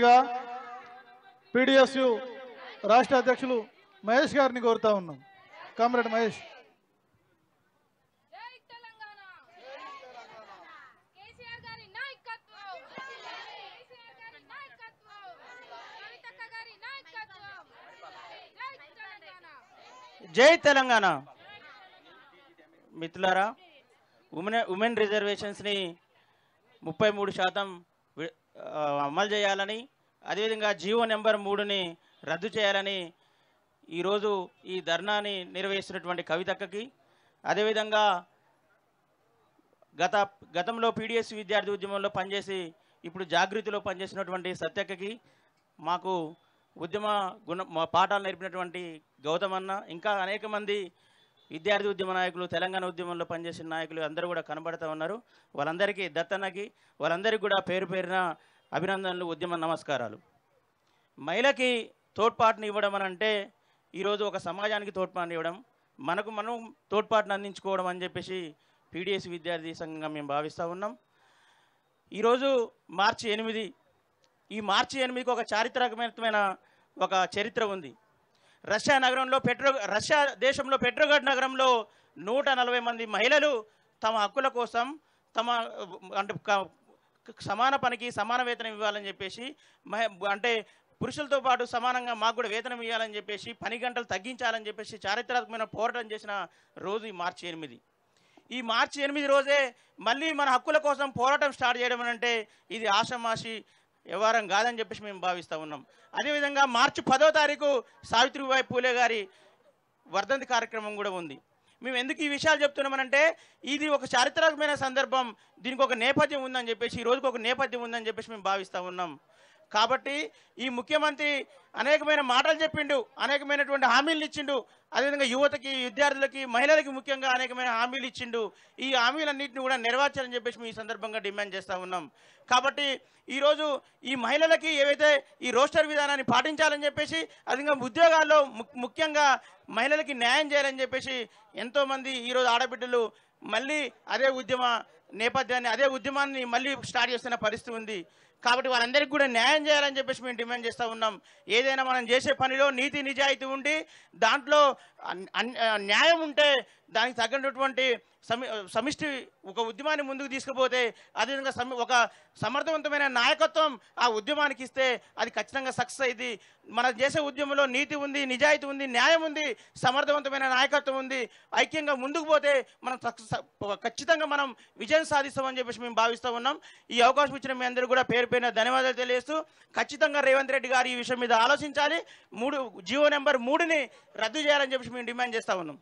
మాట్లాడాల్సిందిగా పీడీఎస్యు రాష్ట్ర అధ్యక్షులు మహేష్ గారిని కోరుతా ఉన్నాం. కామ్రేడ్ మహేష్. జై తెలంగాణ. మిత్రులారా, ఉమెన్ రిజర్వేషన్స్ని 33% అమలు చేయాలని, అదేవిధంగా జీవో నెంబర్ 3ని రద్దు చేయాలని ఈరోజు ఈ ధర్నాని నిర్వహిస్తున్నటువంటి కవితక్కకి, అదేవిధంగా గతంలో పీడిఎస్ విద్యార్థి ఉద్యమంలో పనిచేసి ఇప్పుడు జాగృతిలో పనిచేసినటువంటి సత్యక్కకి, మాకు ఉద్యమ పాఠాలు నేర్పినటువంటి గౌతమన్న, ఇంకా అనేక మంది విద్యార్థి ఉద్యమ నాయకులు, తెలంగాణ ఉద్యమంలో పనిచేసిన నాయకులు అందరూ కూడా కనబడుతూ ఉన్నారు. వాళ్ళందరికీ, దత్తన్నకి, వాళ్ళందరికీ కూడా పేరు పేరున అభినందనలు, ఉద్యమ నమస్కారాలు. మహిళకి తోడ్పాటుని ఇవ్వడం అని అంటే ఈరోజు ఒక సమాజానికి తోడ్పాటుని ఇవ్వడం, మనకు మనం తోడ్పాటును అందించుకోవడం అని చెప్పేసి పీడిఎస్ విద్యార్థి సంఘంగా మేము భావిస్తూ ఉన్నాం. ఈరోజు మార్చి 8. ఈ మార్చి 8కి ఒక చారిత్రాత్మకమైన ఒక చరిత్ర ఉంది. రష్యా దేశంలో పెట్రోగ్రాడ్ నగరంలో 140 మంది మహిళలు తమ హక్కుల కోసం, తమ అంటే సమాన పనికి సమాన వేతనం ఇవ్వాలని చెప్పేసి, అంటే పురుషులతో పాటు సమానంగా మాకు కూడా వేతనం ఇవ్వాలని చెప్పేసి, పని గంటలు తగ్గించాలని చెప్పేసి చారిత్రాత్మకమైన పోరాటం చేసిన రోజు ఈ మార్చి 8. ఈ మార్చి 8 రోజే మళ్ళీ మన హక్కుల కోసం పోరాటం స్టార్ట్ చేయడం అంటే ఇది ఆషామాషి వ్యవహారం కాదని చెప్పేసి మేము భావిస్తూ ఉన్నాం. అదేవిధంగా మార్చి 10వ తారీఖు సావిత్రిబాయి పూలే గారి వర్ధంతి కార్యక్రమం కూడా ఉంది. మేము ఎందుకు ఈ విషయాలు చెప్తున్నామనంటే ఇది ఒక చారిత్రాత్మకమైన సందర్భం, దీనికి ఒక నేపథ్యం ఉందని చెప్పేసి, ఈ రోజుకి ఒక నేపథ్యం ఉందని చెప్పేసి మేము భావిస్తూ ఉన్నాం. కాబట్టి ఈ ముఖ్యమంత్రి అనేకమైన మాటలు చెప్పిండు, అనేకమైనటువంటి హామీలు ఇచ్చిండు, అదేవిధంగా యువతకి, విద్యార్థులకి, మహిళలకి ముఖ్యంగా అనేకమైన హామీలు ఇచ్చిండు. ఈ హామీలన్నింటినీ కూడా నెరవేర్చాలని చెప్పేసి మేము ఈ సందర్భంగా డిమాండ్ చేస్తూ ఉన్నాం. కాబట్టి ఈరోజు ఈ మహిళలకి ఏవైతే ఈ రోస్టర్ విధానాన్ని పాటించాలని చెప్పేసి, అదేవిధంగా ఉద్యోగాల్లో ముఖ్యంగా మహిళలకి న్యాయం చేయాలని చెప్పేసి ఎంతోమంది ఈరోజు ఆడబిడ్డలు మళ్ళీ అదే ఉద్యమాన్ని మళ్ళీ స్టార్ట్ చేస్తున్న పరిస్థితి ఉంది. కాబట్టి వాళ్ళందరికీ కూడా న్యాయం చేయాలని చెప్పేసి మేము డిమాండ్ చేస్తూ ఉన్నాం. ఏదైనా మనం చేసే పనిలో నీతి నిజాయితీ ఉండి దాంట్లో న్యాయం ఉంటే దానికి తగినటువంటి సమిష్టి ఒక ఉద్యమాన్ని ముందుకు తీసుకుపోతే, అదేవిధంగా ఒక సమర్థవంతమైన నాయకత్వం ఆ ఉద్యమానికి ఇస్తే అది ఖచ్చితంగా సక్సెస్ అయింది. మనం చేసే ఉద్యమంలో నీతి ఉంది, నిజాయితీ ఉంది, న్యాయం ఉంది, సమర్థవంతమైన నాయకత్వం ఉంది. ఐక్యంగా ముందుకు పోతే మనం ఖచ్చితంగా మనం విజయం సాధిస్తామని చెప్పేసి మేము భావిస్తూ ఉన్నాం. ఈ అవకాశం ఇచ్చిన మీ అందరూ కూడా పేరు పేరున ధన్యవాదాలు తెలియజేస్తూ, ఖచ్చితంగా రేవంత్ రెడ్డి గారు ఈ విషయం మీద ఆలోచించాలి, జీవో నెంబర్ 3ని రద్దు చేయాలని చెప్పేసి మేము డిమాండ్ చేస్తూ ఉన్నాం.